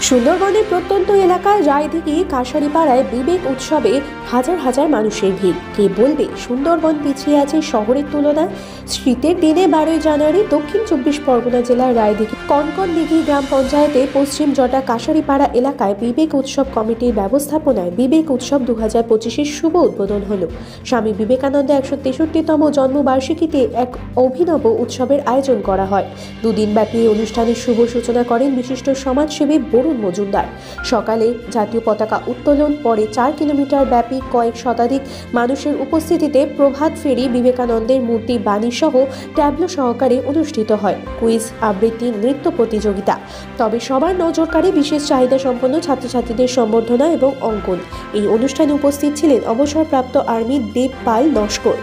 সুন্দরবনের প্রত্যন্ত এলাকায় রায়দিঘি কাশারিপাড়ায় বিবেক উৎসবে হাজার হাজার মানুষের ভিড়। কে বলবে সুন্দরবন পিছিয়ে আছে শহরের তুলনায়? শীতের দিনে 12ই জানুয়ারি দক্ষিণ 24 পরগনা জেলার রায়দিঘি কনকনদিঘি গ্রাম পঞ্চায়েতে পশ্চিম জটা কাশারিপাড়া এলাকায় বিবেক উৎসব কমিটির ব্যবস্থাপনায় বিবেক উৎসব 2025-এর শুভ উদ্বোধন হল। স্বামী বিবেকানন্দের 163তম জন্মবার্ষিকীতে এক অভিনব উৎসবের আয়োজন করা হয়। দুদিনব্যাপী এই অনুষ্ঠানের শুভ সূচনা করেন বিশিষ্ট সমাজসেবী বরুণ মজুমদার। সকালে জাতীয় পতাকা উত্তোলন, পরে 4 কিলোমিটার ব্যাপী কয়েক শতাধিক মানুষের উপস্থিতিতে প্রভাত ফেরি, বিবেকানন্দের মূর্তি বাণী সহ ট্যাবলো সহকারে অনুষ্ঠিত হয় কুইজ, আবৃত্তি, নৃত্য প্রতিযোগিতা। তবে সবার নজর কাড়ে বিশেষ চাহিদা সম্পন্ন ছাত্রছাত্রীদের সম্বর্ধনা এবং অঙ্কন। এই অনুষ্ঠানে উপস্থিত ছিলেন অবসরপ্রাপ্ত আর্মি দেবপাল নস্কর,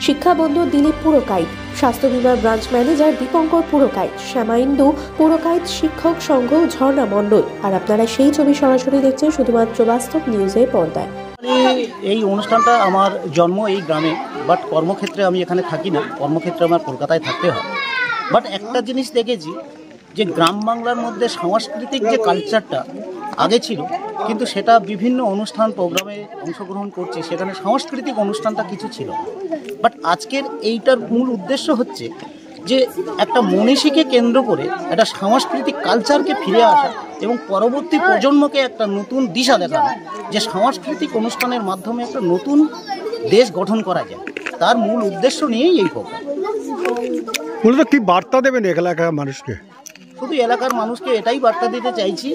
শিক্ষাবন্ধু দিলীপ পুরকাইত, স্বাস্থ্য বিমার ব্রাঞ্চ ম্যানেজার দীপঙ্কর পুরকাইত, শ্যামাইন্দু পুরকাইত, শিক্ষক সংঘ ঝর্ণা মণ্ডল। আর আপনারা সেই ছবি সরাসরি দেখছেন শুধুমাত্র বাস্তব নিউজের পর্দায়। এই অনুষ্ঠানটা আমার জন্ম এই গ্রামে, বাট কর্মক্ষেত্রে আমি এখানে থাকি না, কর্মক্ষেত্রে আমার কলকাতায় থাকতে হয়। বাট একটা জিনিস দেখেছি যে গ্রাম বাংলার মধ্যে সাংস্কৃতিক যে কালচারটা আগে ছিল, কিন্তু সেটা বিভিন্ন অনুষ্ঠান প্রোগ্রামে অংশগ্রহণ করছে, সেখানে সাংস্কৃতিক অনুষ্ঠানটা কিছু ছিল। বাট আজকের এইটার মূল উদ্দেশ্য হচ্ছে যে একটা মনীষীকে কেন্দ্র করে একটা সাংস্কৃতিক কালচারকে ফিরে আসা এবং পরবর্তী প্রজন্মকে একটা নতুন দিশা দেখানো, যে সাংস্কৃতিক অনুষ্ঠানের মাধ্যমে একটা নতুন দেশ গঠন করা যায়। তার মূল উদ্দেশ্য নিয়েই এই প্রোগ্রাম। মূলত কি বার্তা দেবেন এলাকার মানুষকে? শুধু এলাকার মানুষকে এটাই বার্তা দিতে চাইছি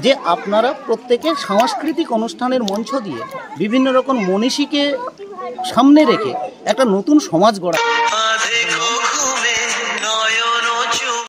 যে আপনারা প্রত্যেকে সাংস্কৃতিক অনুষ্ঠানের মঞ্চ দিয়ে বিভিন্ন রকম মনীষীকে সামনে রেখে একটা নতুন সমাজ গড়া।